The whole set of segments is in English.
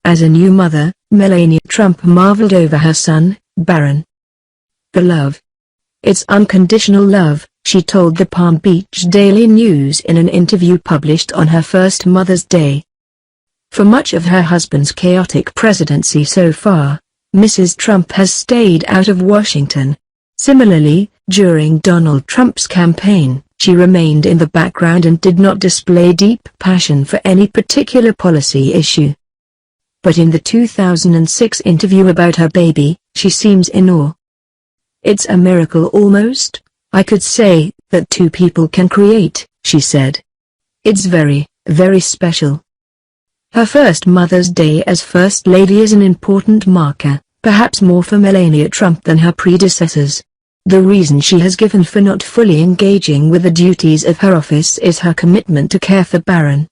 As a new mother, Melania Trump marveled over her son, Barron. "The love. It's unconditional love," she told the Palm Beach Daily News in an interview published on her first Mother's Day. For much of her husband's chaotic presidency so far, Mrs. Trump has stayed out of Washington. Similarly, during Donald Trump's campaign, she remained in the background and did not display deep passion for any particular policy issue. But in the 2006 interview about her baby, she seems in awe. "It's a miracle almost, I could say, that two people can create," she said. "It's very, very special." Her first Mother's Day as First Lady is an important marker, perhaps more for Melania Trump than her predecessors. The reason she has given for not fully engaging with the duties of her office is her commitment to care for Barron.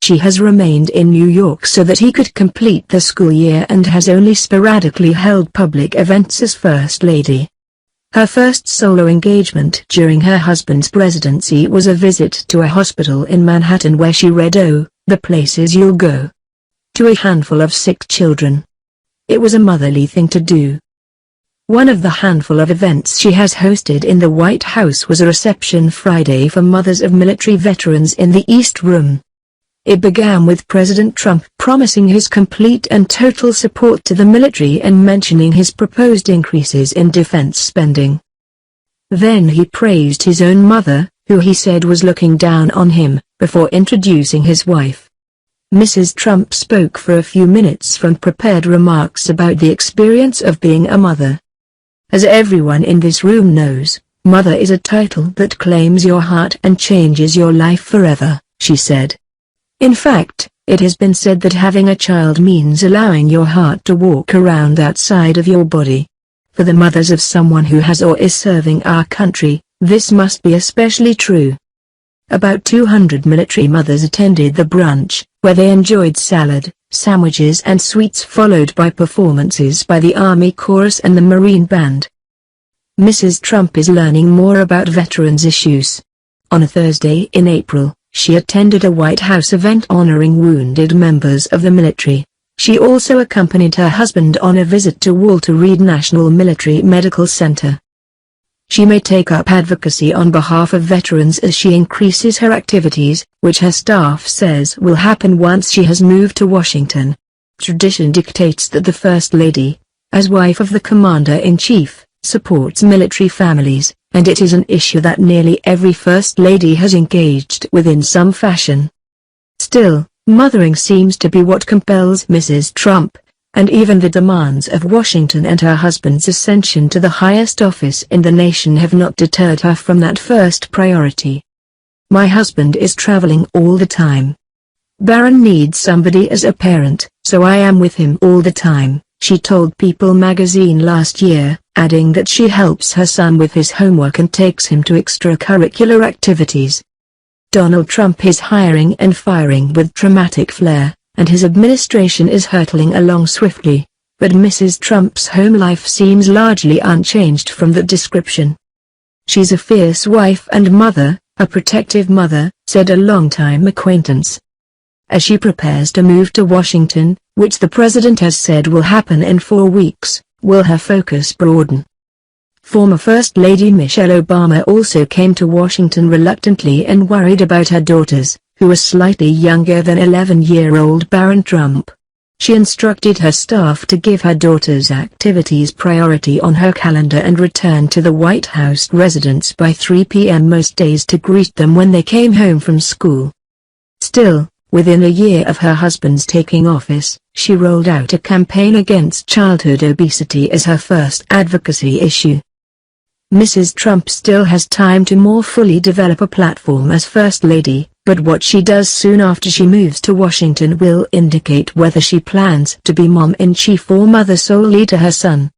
She has remained in New York so that he could complete the school year and has only sporadically held public events as First Lady. Her first solo engagement during her husband's presidency was a visit to a hospital in Manhattan where she read "Oh, the Places You'll Go" to a handful of sick children. It was a motherly thing to do. One of the handful of events she has hosted in the White House was a reception Friday for mothers of military veterans in the East Room. It began with President Trump promising his complete and total support to the military and mentioning his proposed increases in defense spending. Then he praised his own mother, who he said was looking down on him, before introducing his wife. Mrs. Trump spoke for a few minutes from prepared remarks about the experience of being a mother. "As everyone in this room knows, mother is a title that claims your heart and changes your life forever," she said. "In fact, it has been said that having a child means allowing your heart to walk around outside of your body. For the mothers of someone who has or is serving our country, this must be especially true." About 200 military mothers attended the brunch, where they enjoyed salad, sandwiches and sweets followed by performances by the Army Chorus and the Marine Band. Mrs. Trump is learning more about veterans issues. On a Thursday in April, she attended a White House event honoring wounded members of the military. She also accompanied her husband on a visit to Walter Reed National Military Medical Center. She may take up advocacy on behalf of veterans as she increases her activities, which her staff says will happen once she has moved to Washington. Tradition dictates that the First Lady, as wife of the Commander-in-Chief, supports military families, and it is an issue that nearly every First Lady has engaged with in some fashion. Still, mothering seems to be what compels Mrs. Trump, and even the demands of Washington and her husband's ascension to the highest office in the nation have not deterred her from that first priority. "My husband is traveling all the time. Barron needs somebody as a parent, so I am with him all the time," she told People magazine last year, adding that she helps her son with his homework and takes him to extracurricular activities. Donald Trump is hiring and firing with dramatic flair, and his administration is hurtling along swiftly, but Mrs. Trump's home life seems largely unchanged from that description. "She's a fierce wife and mother, a protective mother," said a longtime acquaintance. As she prepares to move to Washington, which the president has said will happen in 4 weeks, will her focus broaden? Former First Lady Michelle Obama also came to Washington reluctantly and worried about her daughters, who were slightly younger than 11-year-old Barron Trump. She instructed her staff to give her daughter's activities priority on her calendar and return to the White House residence by 3 p.m. most days to greet them when they came home from school. Still, within a year of her husband's taking office, she rolled out a campaign against childhood obesity as her first advocacy issue. Mrs. Trump still has time to more fully develop a platform as First Lady, but what she does soon after she moves to Washington will indicate whether she plans to be mom-in-chief or mother solely to her son.